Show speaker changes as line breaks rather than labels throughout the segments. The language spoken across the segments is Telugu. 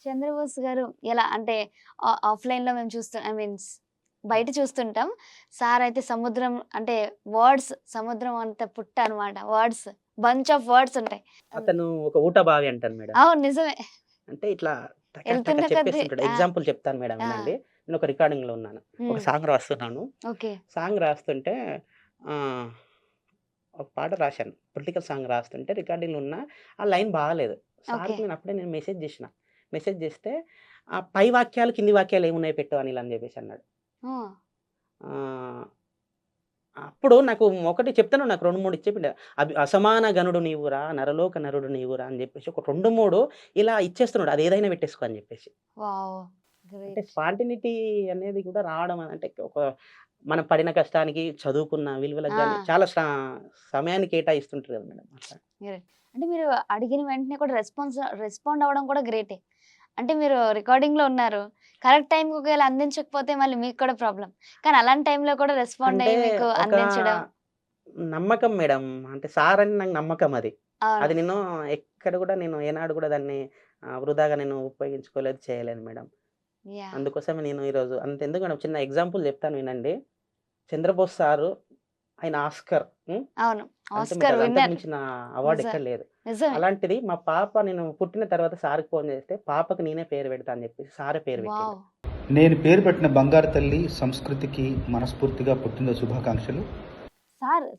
చంద్రబోస్ గారు ఎలా అంటే ఆఫ్‌లైన్‌లో మేము ఐ మీన్స్ బయట చూస్తుంటాం. సార్ అయితే సముద్రం అంటే సముద్రం అంత పుట్ట అన్నమాట. బంచ్ ఆఫ్ వర్డ్స్ ఉంటాయి.
అతను ఒక ఊట బావి అంటాను మేడం.
అవును. నిజమే.
అంటే ఇట్లా టక టక
ఎళ్తున్న కొద్దీ
చెప్పేస్తుంటాడు.
ఆ!
ఎగ్జాంపుల్ చెప్తాను మేడం
ఆ!
వినండి. నేను ఒక రికార్డింగ్‌లో ఉన్నాను. ఒక
హ్మ్.
సాంగ్ రాస్తున్నాను.
ఓకే.
సాంగ్ రాస్తుంటే ఆహ్, ఒక పాట రాశాను. పొలిటికల్ సాంగ్ రాస్తుంటే రికార్డింగ్‌లో ఉన్న ఆ లైన్ బాగాలేదు.
ఓకే.
సార్‌కి నేను అప్పుడే మెసేజ్ జేసిన. మెసేజ్ జేస్తే పై వాక్యాలు, కింది వాక్యాలు ఏమున్నాయో పెట్టు అనిల్ అని జెప్పేసి అన్నాడు.
ఓహ్!
ఆహ్, అప్పుడు నాకు ఒకటి చెప్తాను నాకు 2, 3 చెప్పిండు. అసమాన గనుడు నీవురా, నరలోక నరుడు నీవురా అని జెప్పేసి ఒక 2, 3 ఇలా ఇచ్చేస్తున్నాడు. అది ఏదైనా పెట్టేసుకో అని జెప్పేసి.
వావ్!
అంటే
గ్రేట్.
స్పాంటేనిటీ అనేది కూడా రావడం అంటే ఒక మనం పడిన కష్టానికి, చదువుకున్న విలువలకు
ఆ!
గాని చాలా సమయాన్ని కేటాయిస్తుంటారు కదా మేడం అట్లా.
గ్రేట్. అంటే మీరు అడిగిన వెంటనే కూడా రెస్పాండ్ అవ్వడం కూడా గ్రేటే. అంటే మీరు రికార్డింగ్‌లో ఉన్నారు. కరెక్ట్ టైమ్‌కి ఒకవేళ అందించకపోతే మళ్ళీ మీకు కూడా ప్రాబ్లమ్. కానీ అలాంటి టైమ్‌లో కూడా రెస్పాండ్
అంటే
అయ్యి మీకు
ఒక
అందించడం.
నమ్మకం మేడం. అంటే సార్ అని నాకు నమ్మకం అది.
అవును.
అది నేను ఎక్కడ కూడా నేను ఏనాడు కూడా దాన్ని వృధాగా నేను ఉపయోగించుకోలేదు, చేయలేదు మేడం.
యాహ్!
అందుకోసమే నేను ఈరోజు అంతెందుకు మేడం చిన్న ఎగ్జాంపుల్ చెప్తాను వినండి. చంద్రబోస్ సారు ఆయన ఆస్కార్. హ్మ్.
అవును.
అంటే
ఆస్కార్
మీకది అంతకు
విన్నర్.
మించిన అవార్డ్
నిజం.
ఎక్కడ లేదు.
నిజమే.
అలాంటిది మా పాప నేను పుట్టిన తర్వాత సార్‌కి ఫోన్ చేస్తే, పాపకి నేనే పేరు పెడతా అని చెప్పేసి సారే పేరు పెట్టిండు.
వావ్!
నేను పేరు పెట్టిన బంగారు తల్లి సంస్కృతికి మనస్ఫూర్తిగా పుట్టినరోజు శుభాకాంక్షలు.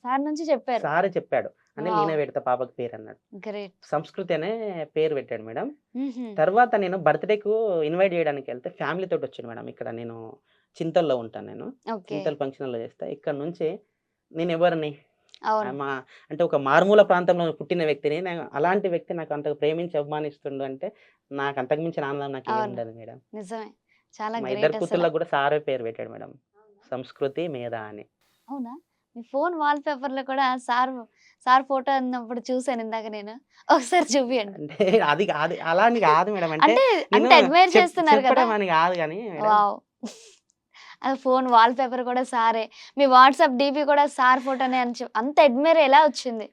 సార్ నుంచి చెప్పారు.
సారే చెప్పాడు. "అనిల్ నేనే
వావ్!
పెడతా పాపకి పేరన్నాడు."
గ్రేట్.
సంస్కృతి అనే పేరు పెట్టాడు మేడం.
హుహు.
తర్వాత నేను బర్త్‌డేకు ఇన్వైట్ చేయడానికెళ్తే ఫ్యామిలీతోటొచ్చాను మేడం. ఇక్కడ నేను చింతల్లో ఉంటాను నేను.
ఓకే.
చింతల్ ఫంక్షన్ హాల్‌లో చేస్తా. ఇక్కడ నుంచి నేనెవరిని?
అవును.
మా అంటే ఒక మారుమూల ప్రాంతంలో పుట్టిన వ్యక్తిని. అలాంటి వ్యక్తి నాకు అంతగా ప్రేమించి అభిమానిస్తుండు అంటే, నాకు అంతకు మించిన ఆనందం
అవును.
నాకేముండదు మేడం.
నిజమే. చాలా
మా ఇద్దరు
గ్రేట్ అసల.
కూతుర్లకు గూడా సారే పేరు పెట్టాడు మేడం. సంస్కృతి, మేధ అని.
అవునా? మీ ఫోను వాల్ పేపర్‌లో కూడా సార్ ఫోటో ఉన్నప్పుడు చూసాను ఇందాక నేను. ఒకసారి చూపియండి.
అంటే అది కాదు అలా అని కాదు మేడం. అంటే
అంటే
నేను
అంత అడ్మైర్ చేస్తున్నారు కదా!
చెప్పడం అని కాదు గానీ మేడం.
వావ్! అది ఫోను వాల్ పేపర్ కూడా సారే. మీ వాట్సాప్ డీపీ కూడా సార్ ఫోటోనే అని అంత అడ్మైర్ ఎలా వచ్చింది?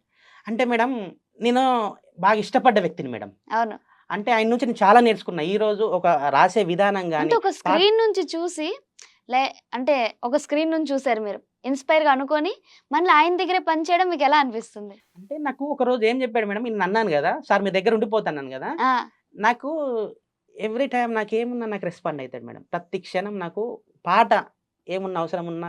అంటే మేడం నేను బాగా ఇష్టపడ్డ వ్యక్తిని మేడం.
అవును.
అంటే ఆయన నుంచి నేను చాలా నేర్చుకున్నా. ఈరోజు ఒక రాసే విధానం
అంటే
గాని
ఒక
పాట్
స్క్రీన్ నుంచి చూసి లే అంటే ఒక స్క్రీన్ నుంచి చూసారు మీరు. ఇన్‌స్పైర్‌గా అనుకోని మళ్ళీ ఆయన దగ్గరే పని చేయడం మీకెలా అనిపిస్తుంది?
అంటే నాకు ఒకరోజు ఏం చెప్పాడు మేడం, నేనన్నాను గదా! సార్ మీ దగ్గర ఉండిపోతానన్నాను గదా!
ఆ!
నాకు ఎవ్రీ టైమ్ నాకేమున్నా నాకు రెస్పాండ్ అయితాడు మేడం. ప్రతి క్షణం నాకు పాట ఏమున్నా అవసరమున్నా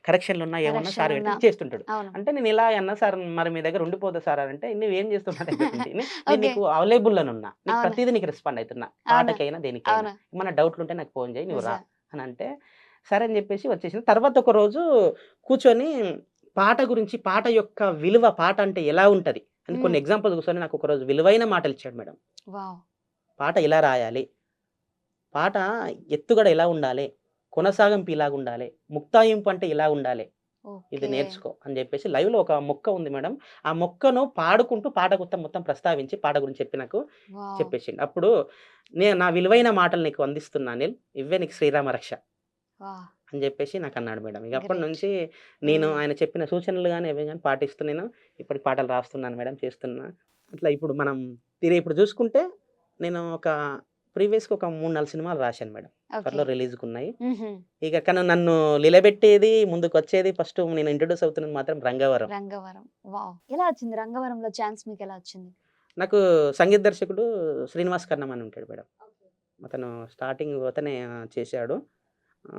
కరెక్షన్‌లున్నా ఏమున్నా సార్
కరెక్షన్
పెట్టి
ఉన్నా.
ఇచ్చేస్తుంటాడు.
అవును.
అంటే నేను ఇలాగే అన్నా సార్ మరి మీ దగ్గర ఉండిపోతా సార్ అనంటే నువ్వేం చేస్తున్నావు అడుగుతుంటే నేను
ఓకే.
నీకు అవైలబుల్ అని ఉన్నా. నీకు
అవును.
ప్రతీదీ నీకు రెస్పాండ్ అయితున్నా.
అవును.
పాటకైనా దేనికైనా.
అవును.
ఏమన్నా డౌట్‌లుంటే నాకు ఫోన్ చేయి నువ్వు రా
నిజం.
అనంటే సరే అని చెప్పేసి వచ్చేసిన. తర్వాత ఒకరోజు కూర్చొని పాట గురించి పాట యొక్క విలువ పాట అంటే ఎలా ఉంటది అని
హ్మ్.
కొన్ని ఎగ్జాంపుల్స్ కూర్చొని నాకు ఒకరోజు విలువైన మాటలిచ్చాడు మేడం.
వావ్!
పాట ఇలా రాయాలి. పాట ఎత్తుగడ ఇలా ఉండాలి. కొనసాగింపు ఇలాగుండాలి. ముక్తాయింపు అంటే ఇలా ఉండాలి. ఇది
ఓకే.
నేర్చుకో అని జెప్పేసి లైవ్‌లో ఒక మొక్క ఉంది మేడం. ఆ మొక్కను పాడుకుంటూ పాట మొత్తం ప్రస్తావించి పాట గురించి చెప్పి నాకు
వావ్!
చెప్పేసిండు. అప్పుడు నా విలువైన మాటలు నీకు అందిస్తున్నా అనిల్. ఇవ్వే నీకు శ్రీరామ రక్ష
వాహ్!
అని జెప్పేసి నాకన్నాడు మేడం. ఇగ
గ్రేట్.
అప్పటినుంచి నేను
హ్మ్.
ఆయన చెప్పిన సూచనలు గాని, అవి గాని పాటిస్తూ నేను ఇప్పటికి పాటలు రాస్తున్నాను మేడం. చేస్తున్నా. అట్లా ఇప్పుడు మనం ఇప్పుడు జూసుకుంటే నేను ప్రీవియస్‌గా ఒక 3, 4 సినిమాలు రాశాను మేడం.
ఓకే.
త్వరలో రిలీజ్‌గున్నాయి.
హుహు.
ఇక కానీ నన్ను నిలబెట్టేది, ముందుకొచ్చేది ఫస్ట్ నేను ఇంట్రొడ్యూస్ అవుతున్నది మాత్రం 'రంగవరం.'
'రంగవరం.' వావ్! ఎలా వచ్చింది 'రంగవరంలో' ఛాన్స్ మీకెలా వచ్చింది?
నాకు సంగీత దర్శకుడు శ్రీనివాస్ కర్ణం అని ఉంటాడు మేడం.
ఓకే.
అతను స్టార్టింగ్ అతనే చేశాడు.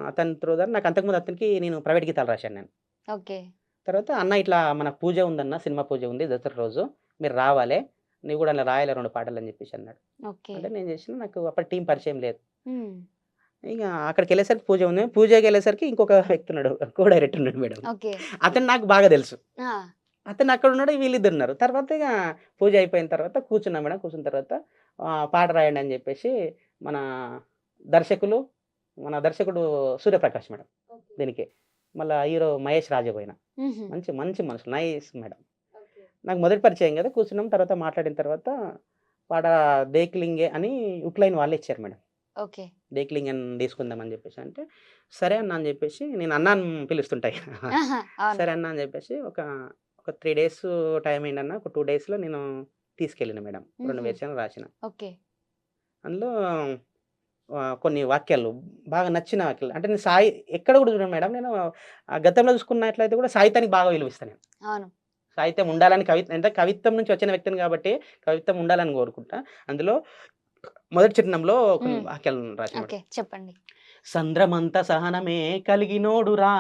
అతని త్రూ ద్వారా నాకు అంతకుముందు అతనికి నేను ప్రైవేట్ గీతాలు రాశాను నేను.
ఓకే.
తర్వాత "అన్న ఇట్లా మన పూజ ఉందన్న, సినిమా పూజ ఉంది దసరా రోజు. మీరు రావాలే. నువ్వు గూడా అలా రాయాలి 2 పాటలు" అని జెప్పేసి అన్నాడు.
ఓకే.
అంటే నేను చేసిన నాకు అప్పటి టీమ్ పరిచయం లేదు.
హ్మ్.
ఇగ అక్కడికెళ్ళేసరికి పూజ ఉంది. పూజకెళ్ళేసరికి ఇంకొక వ్యక్తి ఉన్నాడు. కో డైరెక్టర్ ఉన్నాడు మేడం.
ఓకే.
అతను నాకు బాగా తెలుసు.
ఆ!
అతను అక్కడున్నాడు. వీళ్ళిద్దరున్నారు. తర్వాత పూజ అయిపోయిన తర్వాత కూర్చున్నా మేడం. కూర్చున్న తర్వాత పాట రాయండి అని జెప్పేసి మన దర్శకులు మన దర్శకుడు 'సూర్యప్రకాష్' మేడం
ఓకే.
దీనికి. మళ్ళా హీరో 'మహేష్ రాజబోయిన'
హుహు.
మంచి మంచి మనుషులు. Nice madam.
ఓకే.
నాకు మొదటి పరిచయం గదా! కూర్చున్నాం. తర్వాత మాట్లాడిన తర్వాత పాట 'దేక్లింగే' అని ఉక్లైన్ వాళ్ళే ఇచ్చారు మేడం.
ఓకే.
'దేక్లింగ్' అని తీసుకుందాం అని జెప్పేసి అంటే, సరే అన్న అని జెప్పేసి నేను అన్న అని పిలుస్తుంటా.
ఆహా! అవును.
సరే అన్న అని జెప్పేసి ఒక 3 డేస్ టైమ్ ఇయ్యండన్న. ఒక 2 డేస్‌లో నేను తీసుకెళ్ళిన మేడం. 2
హుహు.
వెర్షన్లు రాసిన.
ఓకే.
అందులో కొన్ని వాక్యాలు బాగా నచ్చిన వాక్యాలు. అంటే నేను ఎక్కడ కూడా చూడను మేడం. నేను గతంలో చూసుకున్నట్లయితే కూడా సాహిత్యానికి బాగా విలువిస్తాను నేను.
అవును.
సాహిత్యం ఉండాలని అంటే కవిత్వం నుంచి వచ్చిన వ్యక్తిని కాబట్టి కవిత్వం ఉండాలని కోరుకుంటా. అందులో మొదటి చరణంలో కొన్ని
హ్మ్.
వాక్యాలు రాశాను మేడం.
ఓకే. చెప్పండి.
సంద్రమంత సహనమే కలిగినోడురా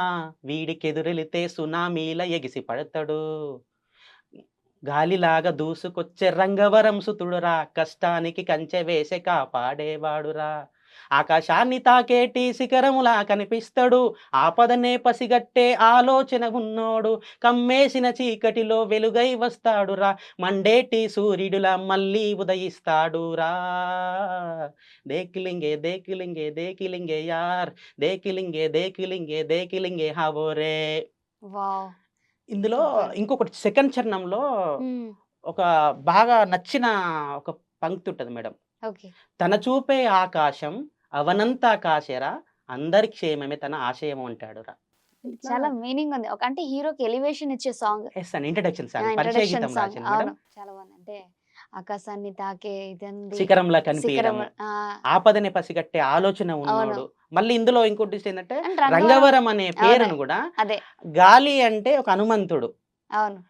వీడికెదురెళితే సునామీల ఎగిసి పడతాడు. గాలిలాగా దూసుకొచ్చే రంగవరం సుతుడురా కష్టానికి కంచె వేసే కాపాడేవాడురా. ఆకాశాన్ని తాకేటి శిఖరములా కనిపిస్తాడు. ఆపదనే పసిగట్టే ఆలోచన ఉన్నోడు. కమ్మేసిన చీకటిలో వెలుగై వస్తాడురా. మండేటి సూర్యుడులా మళ్ళీ ఉదయిస్తాడురా. దేకిలింగే దేకిలింగే దేకిలింగే యార్ దేకిలింగే దేకిలింగే దేకిలింగే హావోరే.
వావ్!
ఇందులో
సూపర్.
ఇంకొకటి సెకండ్ చరణంలో
హ్మ్.
ఒక బాగా నచ్చిన ఒక పంక్తి ఉంటది మేడం.
ఓకే.
తన చూపే ఆకాశం అవనంతా కాశెరా అందరి క్షేమమే తన ఆశయం అంటాడురా. ఇట్లా
చాలా మీనింగ్ ఉంది. అంటే హీరోకి ఎలివేషన్ ఇచ్చే సాంగ్.
యెస్ అండి. Introduction song. పరిచయ
ఇంట్రడక్షన్
గీతం
సాంగ్.
రాశాను మేడం.
అవును. చాలా బాగుంది. అంటే ఆకాశాన్ని తాకే ఇదంది
శిఖరంలా
శిఖరం.
కనిపియడము. ఆపదనే పసిగట్టే ఆలోచన
అవును.
ఉన్నోడు. మళ్ళీ ఇందులో ఇంకోటి ట్విస్ట్ ఏందంటే
అండ్ రంగవరం
రంగవరం అనే
అవును.
పేరును గూడా
అదే.
గాలి అంటే ఒక హనుమంతుడు.
అవును.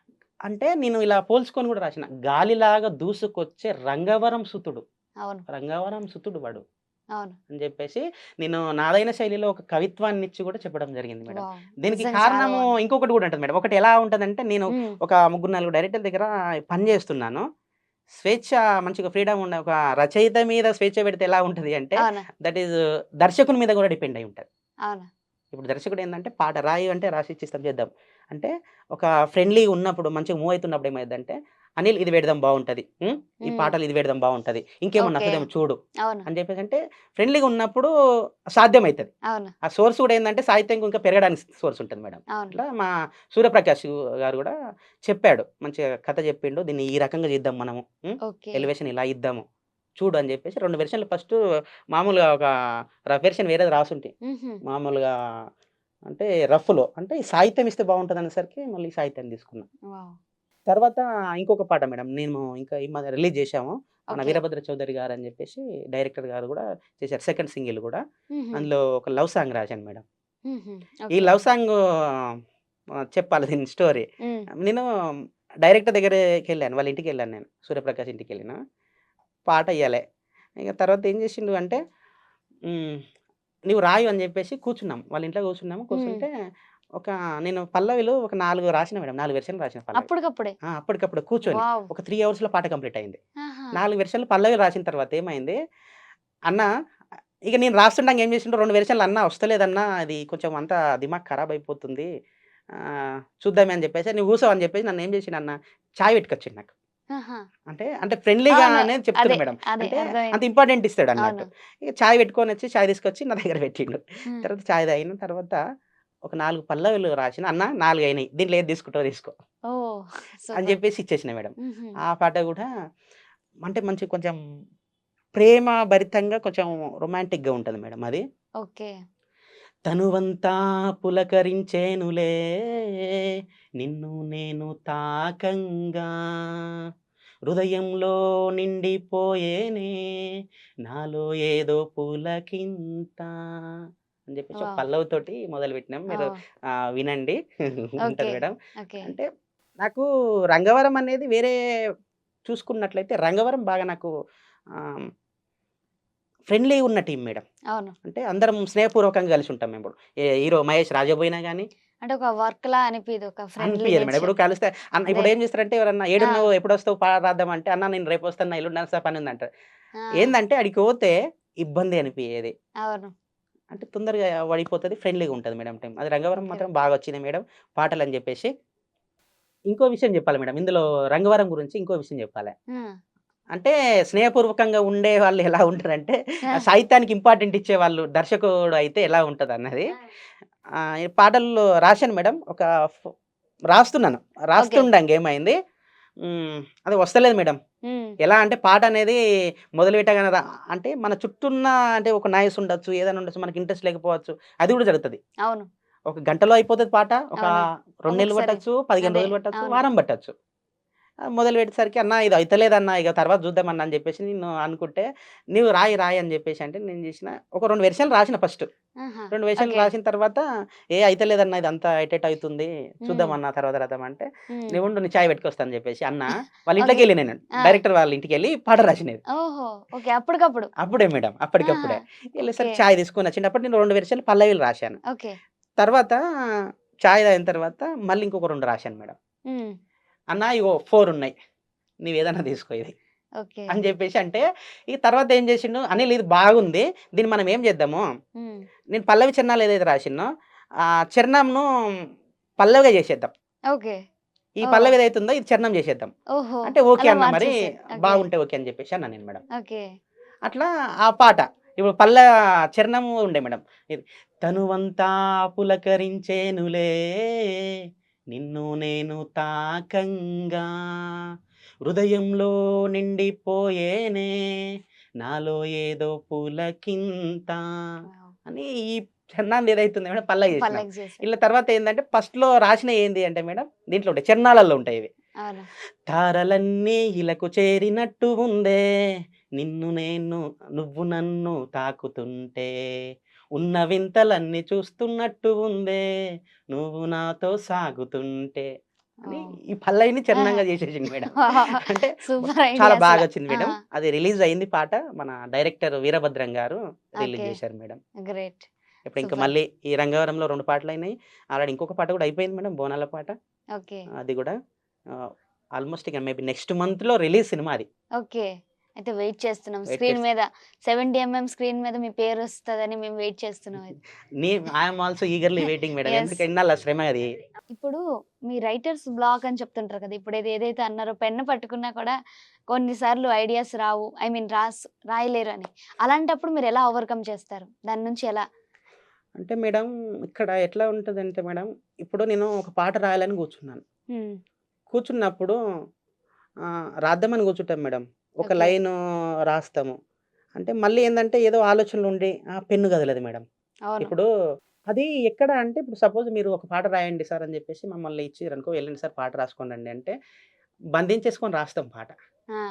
అంటే నేను ఇలా పోల్చుకొని గూడా రాసిన. గాలిలాగా దూసుకొచ్చే రంగవరం సుతుడు.
అవును.
రంగవరం సుతుడు వాడు
అవును.
అని జెప్పేసి నేను నాదైన శైలిలో ఒక కవిత్వాన్నిచ్చి గూడా చెప్పడం జరిగింది మేడం.
వావ్!
దీనికి
నిజంగా చాలా
కారణము
బాగుంది.
ఇంకొకటి గూడా ఉంటది మేడం. ఒకటి ఎలా ఉంటదంటే నేను
హ్మ్.
ఒక ముగ్గురు, నలుగురు డైరెక్టర్ల దగ్గర పని జేస్తున్నాను. స్వేచ్ఛ మంచిగా ఫ్రీడమ్ ఉన్న ఒక రచయిత మీద స్వేచ్ఛ పెడితే ఎలా ఉంటది అంటే
అవును.
దట్ ఈజ్ దర్శకుని మీద గూడా డిపెండ్ అయ్యి ఉంటది.
అవును.
ఇప్పుడు దర్శకుడు ఏందంటే పాట రాయి అంటే రాసి ఇచ్చిస్తాం చేద్దాం. అంటే ఒక ఫ్రెండ్లీగా ఉన్నప్పుడు మంచిగా మూవ్ అయితున్నప్పుడు ఏమైద్దంటే అనిల్ ఇది పెడదాం బావుంటది. ఈ
హ్మ్.
పాటలు ఇది పెడదాం బావుంటది. ఇంకేమన్నా
ఓకే.
నచ్చదేమో చూడు
అవును.
అని చెప్పేసి అంటే ఫ్రెండ్లీగా ఉన్నప్పుడు సాధ్యమైతది.
అవును.
ఆ సోర్స్ కూడా ఏందంటే సాహిత్యం ఇంకా పెరగడానికి సోర్స్ ఉంటది మేడం.
అవును.
ఇట్లా మా సూర్యప్రకాష్ గారు కూడా చెప్పాడు. మంచిగా కథ చెప్పిండు. దీన్ని ఈ రకంగా చేద్దాం మనము.
ఓకే.
ఎలివేషన్ ఇలా ఇద్దాము. చూడు అని చెప్పేసి 2 వెర్షన్‌లు ఫస్టు మామూలుగా ఒక రఫ్ వెర్షన్ వేరేది రాసుంటి.
హుహు.
మామూలుగా అంటే రఫ్‌లో. అంటే ఈ సాహిత్యం ఇస్తే బావుంటదనేసరికి మళ్ళీ సాహిత్యాన్ని తీసుకున్నా.
వావ్!
తర్వాత ఇంకొక పాట మేడం. నేను ఇంకా ఈ మధ్య రిలీజ్ చేశాము. మన
ఓకే.
వీరభద్ర చౌదరి గారని చెప్పేసి డైరెక్టర్ గారు గూడా చేశారు. సెకండ్ సింగిల్ గూడా.
హుహు.
అందులో ఒక లవ్ సాంగ్ రాశాను మేడం.
హుహు.
ఈ
ఓకే.
లవ్ సాంగు చెప్పాలి దీని స్టోరీ.
హ్మ్.
నేను డైరెక్టర్ దగ్గరికెళ్ళాను. వాళ్ళ ఇంటికెళ్ళాను నేను. సూర్యప్రకాష్ ఇంటికెళ్ళిన. పాట ఇయ్యాలే. ఇక తర్వాత ఏం చేసిండు అంటే హ్మ్. "నువ్వు రాయు" అని చెప్పేసి కూర్చున్నాం. వాళ్ళ ఇంట్లో కూర్చున్నాము.
హ్మ్.
కూర్చుంటే ఒక నేను పల్లవిలు ఒక 4 రాసిన మేడం. 4 వెర్షన్‌లు రాసిన పల్లవి.
అప్పటికప్పుడే.
అప్పటికప్పుడు కూర్చొని.
వావ్!
ఒక 3 అవర్స్‌లో పాట కంప్లీట్ అయింది.
ఆహా!
4 వెర్షన్‌లు పల్లవి రాసిన తర్వాత ఏమైంది, అన్న ఇక నేను రాస్తుండగా ఏం చేసిండు 2 వెర్షన్‌లు "అన్న వస్తలేదన్నా అది కొంచెం అంతా దిమాగ్ ఖరాబ్ అయిపోతుంది. చూద్దామే" అని చెప్పేసి "నువ్వు కూసో" అని చెప్పేసి నన్ను ఏం చేసిండన్న చాయ్ పెట్టుకొచ్చిండు నాకు.
ఆహా!
అంటే ఫ్రెండ్లీగా
అవును.
అనేది చెప్తున్నా
అదే.
మేడం.
అదే.
అంటే అంత
అర్థమైంది.
ఇంపార్టెంట్ ఇస్తాడన్నట్టు.
అవును.
ఇక చాయ్ పెట్టుకొనొచ్చి చాయ్ తీసుకొచ్చి నా దగ్గర పెట్టిండు.
హ్మ్.
తర్వాత చాయ్ తాగిన తర్వాత ఒక 4 పల్లవులు రాసిన, "అన్న 4 అయినాయి. దీంట్లో ఏది తీసుకుంటావో తీసుకో"
ఓహ్!
అని
సూపర్.
చెప్పేసి ఇచ్చేసిన మేడం.
హుహు.
ఆ పాట గూడా అంటే మంచి కొంచెం ప్రేమ భరితంగా కొంచెం రొమాంటిక్‌గా ఉంటది మేడం అది.
ఓకే.
తనువంతా పులకరించేనులే నిన్ను నేను తాకంగా హృదయంలో నిండిపోయేనే నాలో ఏదో పులకింత అని చెప్పేసి ఒక
వావ్!
పల్లవితోటి మొదలుపెట్టినాం. మీరు
ఓహ్!
వినండి. ఉంటది
ఓకే.
మేడం.
ఓకే.
అంటే నాకు రంగవరం అనేది వేరే చూసుకున్నట్లయితే రంగవరం బాగా నాకు ఆహ్, ఫ్రెండ్లీగా ఉన్న టీమ్ మేడం.
అవును.
అంటే అందరం స్నేహపూర్వకంగా కలిసి ఉంటాం మేమిప్పుడు. హీరో 'మహేష్' రాజబోయినా గాని
అంటే ఒక వర్క్‌లా అనిపియదు. ఒక ఫ్రెండ్లీ
అనిపియదు మేడం. ఇప్పుడు
నేచర్.
కలిస్తే అన్న
అదే.
ఇప్పుడేం చేస్తారంటే ఎవరన్నా
ఆ!
"ఏడున్నావు? ఎప్పుడొస్తావు? రాద్దాం" అంటే "అన్న నేను రేపొస్తాను. ఎల్లుండి వస్తా పనుందంటారు."
ఆ!
ఏందంటే ఆడికి పోతే ఇబ్బంది అనిపియేది.
అవును.
అంటే తొందరగా పడిపోతది. ఫ్రెండ్లీగా ఉంటది మేడం టీమ్. అది రంగవరం
ఓకే.
మాత్రం
ఓకే.
బాగా వచ్చినాయి మేడం పాటలని చెప్పేసి. ఇంకో విషయం చెప్పాలి మేడం. ఇందులో రంగవరం గురించి ఇంకో విషయం చెప్పాలె.
ఆ!
అంటే స్నేహపూర్వకంగా ఉండేవాళ్ళు ఎలా ఉంటారంటే,
ఆ!
సాహిత్యానికి ఇంపార్టెంట్ ఇచ్చేవాళ్ళు దర్శకుడు అయితే ఎలా ఉంటదన్నది.
ఆ!
ఈ పాటల్లో రాశాను మేడం. ఫ్ రాస్తున్నాను.
ఓకే.
రాస్తుండంగా ఏమైంది, అది వస్తలేదు మేడం.
హ్మ్.
ఎలా అంటే పాట అనేది మొదలుపెట్టగానే అంటే మన చుట్టూన్న అంటే ఒక నాయిస్ ఉండొచ్చు, ఏదైనా ఉండొచ్చు, మనకి ఇంట్రెస్ట్ లేకపోవచ్చు. అది కూడా జరుగుతది.
అవును.
ఒక గంటలో అయిపోతది పాట. ఒక
అవును.
2 నెలలు
ఒక్కొక్కసారి
పట్టొచ్చు, 15
అదే.
రోజులు పట్టొచ్చు,
అవును.
వారం పట్టొచ్చు. మొదలు పెట్టేసరికి అన్న ఇది అయితలేదన్న ఇక తర్వాత చూద్దామన్నా అని చెప్పేసి నేను అనుకుంటే, "నీవు రాయి రాయి" అని చెప్పేసి అంటే నేను చేసిన ఒక 2 వెర్షన్లు రాసిన ఫస్ట్.
ఆహా!
2 వెర్షన్లు
ఓకే.
రాసిన తర్వాత, అయితలేదన్న ఇదంతా ఎటెటు అయితుంది.
హ్మ్.
చూద్దామన్న తర్వాత రాద్దామంటే,
హ్మ్.
"నువ్వుండు నీ చాయ్ పెట్టుకొస్తా" అని చెప్పేసి అన్న వాళ్ళ
ఓకే.
ఇంట్లోకెళ్ళి నేను
ఆ!
డైరెక్టర్ వాళ్ళ ఇంటికెళ్ళి పాట రాసినది.
ఓహో! ఓకే. అప్పటికప్పుడు.
అప్పుడే మేడం
ఆహా!
అప్పటికప్పుడే.
ఓకే.
ఎళ్ళేసరికి చాయ్ తీసుకొని వచ్చిండు. అప్పుడు నేను 2 వెర్షన్లు పల్లవిలు రాశాను.
ఓకే.
తర్వాత చాయ్ తాగిన తర్వాత మళ్ళీ ఇంకొక 2 రాశాను మేడం.
హ్మ్.
"అన్న ఇగో 4 ఉన్నాయి. నీవేదన్నా తీసుకో ఇది"
ఓకే.
అని చెప్పేసి అంటే, ఇక తర్వాత ఏం చేసిండు, "అనిల్ ఇది బాగుంది. దీన్ని మనం ఏం చేద్దాము,
హ్మ్.
నేను పల్లవి చరణాలు ఏదైతే రాసినో, చరణంను పల్లవిగా చేసేద్దాం.
ఓకే.
ఈ
ఓహ్!
పల్లవి ఏదైతే ఉందో ఇది చరణం చేసేద్దాం."
ఓహో!
అంటే ఓకే
అలా
అన్న మరి
మార్చేసారు. ఓకే.
బాగుంటే ఓకే అని చెప్పేసి అన్నా నేను మేడం.
ఓకే.
అట్లా ఆ పాట ఇప్పుడు చరణము ఉండే మేడం. ఇది తనువంతా పులకరించేనులే నిన్ను నేను తాకంగా హృదయంలో నిండిపోయేనే నాలో ఏదో పులకింత
వావ్!
అని ఈ చరణాన్ని ఏదైతుందో మేడం పల్లవి చేసినాం.
పల్లకి చేశారు.
ఇలా తర్వాత ఏందంటే ఫస్ట్‌లో రాసినయి ఏంది అంటే మేడం దీంట్లో ఉంటాయి. చరణాలలో ఉంటాయి ఇవి.
అవును.
తారలన్నీ ఇలకు చేరినట్టు ఉందే నిన్ను నేను నువ్వు నన్ను తాకుతుంటే ఉన్న వింతలన్నీ చూస్తున్నట్టు ఉందే నువ్వు నాతో సాగుతుంటే అని
ఓహ్!
ఈ పల్లవిని
ఆహా!
చరణంగా చేసేసిండు మేడం. అంటే
సూపర్
చాలా
ఐడియా అసల.
బాగా వచ్చింది
ఆ!
మేడం. అది రిలీజ్ అయింది పాట. మన డైరెక్టర్ వీరభద్రం గారు రిలీజ్
ఓకే.
చేశారు మేడం.
గ్రేట్.
ఇప్పుడు ఇంక
సూపర్.
మళ్ళీ ఈ రంగవరంలో 2 పాటలయినాయి. ఆల్రెడీ ఇంకొక పాట కూడా అయిపోయింది మేడం బోనాల పాట.
ఓకే.
అది గూడా ఆహ్, ఆల్‌మోస్ట్ ఇక మేబీ నెక్స్ట్ మంత్‌లో రిలీజ్ సినిమా అది.
ఓకే. అయితే వెయిట్ చేస్తున్నాం.
వెయిట్
స్క్రీన్
చేస్తా.
మీద 70 స్క్రీన్ మీద మీ పేరొస్తదని మేము వెయిట్ చేస్తున్నాం అయితే.
నీ I am also eagerly waiting madam.
Yes.
ఎందుకు ఇన్నాళ్ళ శ్రమ అది.
ఇప్పుడు మీ రైటర్స్ బ్లాక్ అని చెప్తుంటారు కదా! ఇప్పుడు ఏదైతే అన్నారో పెన్ను పట్టుకున్నా కూడా కొన్ని సార్లు ఐడియాస్ రావు. ఐ మీన్ రాయలేరు అని. అలాంటప్పుడు మీరెలా ఓవర్‌కమ్ చేస్తారు? దాని నుంచి ఎలా?
అంటే మేడం ఇక్కడ ఎట్లా ఉంటదంటే మేడం, ఇప్పుడు నేను ఒక పాట రాయాలని కూర్చున్నాను.
హ్మ్.
కూర్చున్నప్పుడు రాద్దామని కూర్చుంటాం మేడం. ఒక
ఓకే.
లైను రాస్తాము. అంటే మళ్ళీ ఏందంటే ఏదో ఆలోచనలుండి పెన్ను కదలదు మేడం.
అవును.
ఇప్పుడు అది ఎక్కడ అంటే ఇప్పుడు సపోజ్ మీరు ఒక పాట రాయండి సార్ అని చెప్పేసి మమ్మల్ని ఇచ్చిర్రనుకో, "ఎళ్ళండి సార్ పాట రాసుకోండండి" అంటే బంధించేసుకొని రాస్తాం పాట.
ఆ!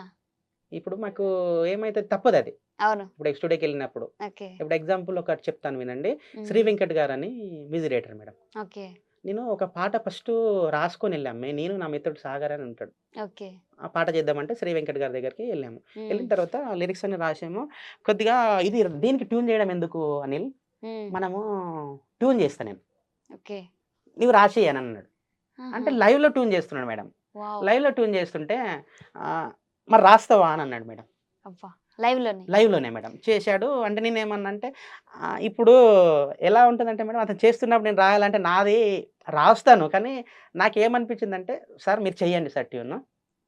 ఇప్పుడు మాకు ఏమైతది తప్పదది.
అవును.
ఇప్పుడు స్టూడియోకెళ్ళినప్పుడు.
ఓకే.
ఇప్పుడు ఎగ్జాంపుల్ ఒకటి చెప్తాను వినండి. శ్రీ
హ్మ్.
వెంకట్ గారని మ్యూజిక్ డైరెక్టర్ మేడం.
ఓకే.
నేను ఒక పాట ఫస్టు రాసుకొనెళ్ళాం. నేను నా మిత్రుడు సాగర్ అని ఉంటాడు.
ఓకే.
ఆ పాట చేద్దామంటే శ్రీ వెంకట్ గారి దగ్గరికి ఎళ్ళాము.
హ్మ్.
ఎళ్ళిన తర్వాత లిరిక్స్ అన్ని రాసాము. కొద్దిగా ఇది దీనికి ట్యూన్ చేయడం ఎందుకు అనిల్,
హ్మ్.
మనము ట్యూన్ చేస్తా నేను.
ఓకే.
నువ్వు రాసేయి అని అన్నాడు. అంటే
ఆహా!
లైవ్‌లో ట్యూన్ చేస్తున్నాడు మేడం.
వావ్!
లైవ్‌లో ట్యూన్ చేస్తుంటే మరి రాస్తావా అని అన్నాడు మేడం.
అబ్బా! లైవ్‌లోనే.
లైవ్‌లోనే మేడం. చేశాడు. అంటే నేనేమన్నా అంటే ఇప్పుడు ఎలా ఉంటదంటే మేడం అతను చేస్తున్నప్పుడు నేను రాయాలంటే నాది రాస్తాను. కానీ నాకేమనిపించిందంటే, "సార్ మీరు చేయండి సార్ ట్యూను.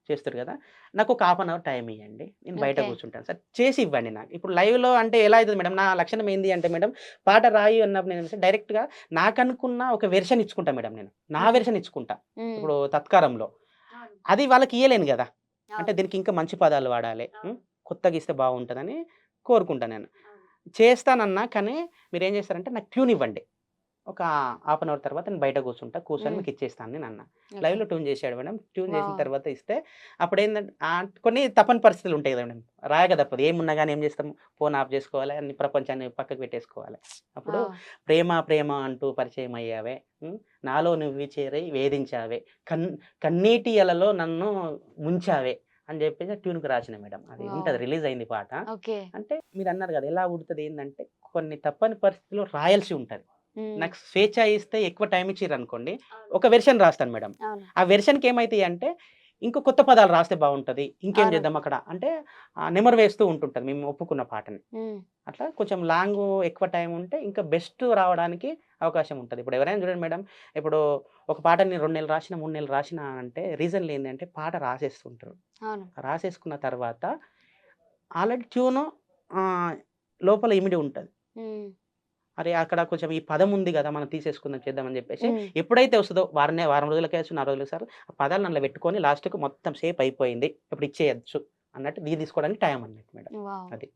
చేస్తుర్రు కదా! నాకు ఒక హాఫ్ అన్ అవర్ టైమ్ ఇయ్యండి. నేను బయట
ఓకే.
కూర్చుంటాను సార్. చేసి ఇవ్వండి నాకు." ఇప్పుడు లైవ్‌లో అంటే ఎలా అయితది మేడం, నా లక్షణం ఏంది అంటే మేడం, పాట రాయి అన్నప్పుడు నేనేంటంటే డైరెక్ట్‌గా నాకనుకున్న ఒక వెర్షన్ ఇచ్చుకుంటా మేడం నేను. నా
హుహు.
వెర్షన్ ఇచ్చుకుంటా.
హ్మ్.
ఇప్పుడు తత్కారంలో. అది వాళ్ళకి ఇయ్యలేను గదా! అంటే
అవును.
దీనికి ఇంకా మంచి పదాలు వాడాలి. కొత్తగా ఇస్తే బావుంటదని కోరుకుంటా నేను. చేస్తానన్నా కానీ మీరేం చేస్తారంటే నాకు ట్యూన్ ఇవ్వండి. ఒక హాఫ్ అన్ అవర్ తర్వాత నేను బయట కూర్చుంటా. కూర్చొని
హ్మ్.
మీకు ఇచ్చేస్తాను నేనన్నా.
ఓకే.
లైవ్‌లో ట్యూన్ చేశాడు మేడం. ట్యూన్ చేసిన
వావ్!
తర్వాత ఇస్తే అప్పుడేందంటే కొన్ని తప్పని పరిస్థితులు ఉంటాయి కదా మేడం. రాయక తప్పదు. ఏమున్నా గాని ఏం చేస్తాం ఫోన్ ఆఫ్ చేసుకోవాలి. అన్ని ప్రపంచాన్ని పక్కకు పెట్టేసుకోవాలి. అప్పుడు
వావ్!
ప్రేమ ప్రేమ అంటూ పరిచయమయ్యావే. హ్మ్. నాలో నువ్వు చేరి వేధించావే. కన్ కన్నీటి అలలో నన్ను ముంచావే అని చెప్పేసి ట్యూన్‌కి రాసిన మేడం. అది
వావ్!
ఉంటది రిలీజ్ అయింది పాట.
ఓకే.
అంటే మీరన్నారు కదా! ఎలా ఉడతది ఏందంటే కొన్ని తప్పని పరిస్థితిలో రాయాల్సి ఉంటది.
హ్మ్.
నాకు స్వేచ్ఛ ఇస్తే ఎక్కువ టైమ్ ఇచ్చిర్రనుకోండి, ఒక వెర్షన్ రాస్తాను మేడం.
అవును.
ఆ వెర్షన్‌కి ఏమైతాయంటే, ఇంకో కొత్త పదాలు రాస్తే బావుంటది. ఇంకేం
అవును.
చేద్దాం అక్కడ అంటే నెమరు వేస్తూ ఉంటుంటది మేము ఒప్పుకున్న పాటని.
హ్మ్.
అట్లా కొంచెం ఎక్కువ టైమ్ ఉంటే ఇంకా బెస్ట్ రావడానికి అవకాశం ఉంటది. ఇప్పుడు ఎవరైనా చూడండి మేడం, ఇప్పుడు ఒక పాటని 2 నెలలు రాసినా, 3 నెలలు రాసినా అంటే రీజన్‌లు ఏందంటే పాట రాసేస్తుంటారు.
అవును.
రాసేసుకున్న తర్వాత ఆల్రెడీ ట్యూను ఆహ్, లోపల ఇమిడి ఉంటది.
హ్మ్.
అరే! అక్కడ కొంచెం ఈ పదం ఉంది గదా! మనం తీసేసుకుందాం చేద్దామని జెప్పేసి
హ్మ్.
ఎప్పుడైతే వస్తదో వారం రోజులకేయొచ్చు, 4 రోజులకి సార్ ఆ పదాలను అందులో పెట్టుకొని లాస్ట్‌కి మొత్తం సేప్ అయిపోయింది. ఇప్పుడు ఇచ్చేయొచ్చు అన్నట్టు తీసుకోవడానికి టైం అన్నట్టు మేడం.
వావ్!
అది.